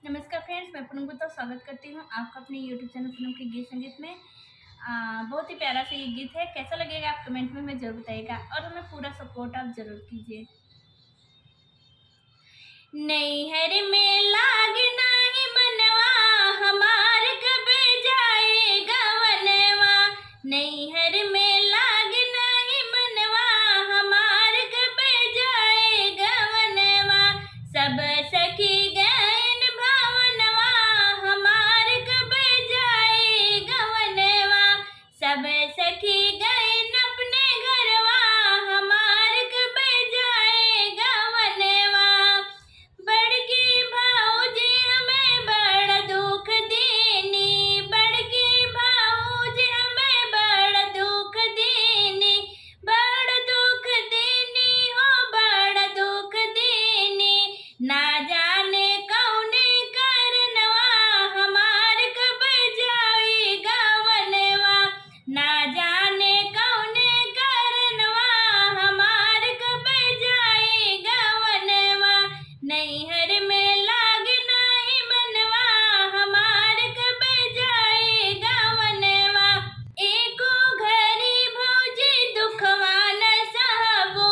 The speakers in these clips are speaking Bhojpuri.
नमस्कार फ्रेंड्स, मैं पूनम गुप्ता स्वागत करती हूँ आपका अपने यूट्यूब चैनल पूनम के गीत संगीत में। बहुत ही प्यारा सा ये गीत है। कैसा लगेगा आप कमेंट में हमें जरूर बताइएगा और हमें पूरा सपोर्ट आप जरूर कीजिए। नैहर में लाग नाही मनवा, हमार कब जाए गवनवा। नैहर में लाग नाही मनवा, हमार कब जाए गवनवा। सब सखी गैन भावनवा, हमार कब जाए गवनवा। सब सखी गैन अपने घरवा, हमार कब जाए गवनवा। बड़की भाऊजी हमें बड़ दुख दीनी, बड़की भाऊजी हमें बड़ दुख दीनी, बड़ दुख दीनी हो बड़ दुख दीनी। ना जाने कौने करनवा, हमार कब जाई गवनवा। ना जाने कौने करनवा, हमार कब जाई गवनवा। नैहर में लाग नाही मनवा, हमार कब जाए गवनवा। एको घरी भौजी दुखवा न सहबो,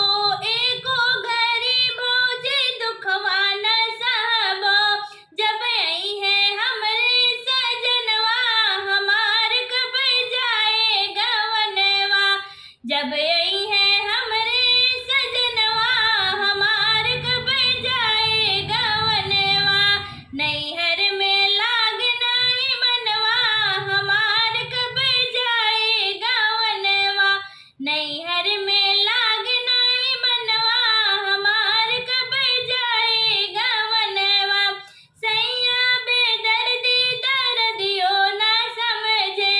एको घरी भौजी दुखवा न सहबो। जब आई है हमरे सजनवा, हमार कब जाए गवनवा। जब आई है हमरे सजनवा, हमार कब जाए गवनवा। नैहर में लाग नाही मनवा, हमार कब जाए गवनवा। नैहर में लाग नाही मनवा, हमार कब जाए गवनवा। सैया बेदर्दी दर्दियो ना समझे,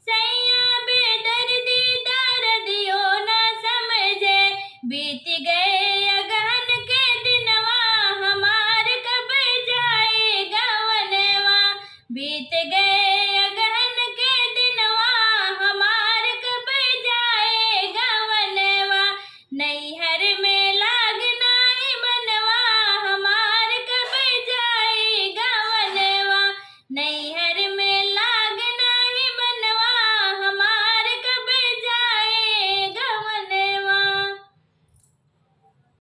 सैया बेदर्दी दर्दियो ना समझे। बीत गए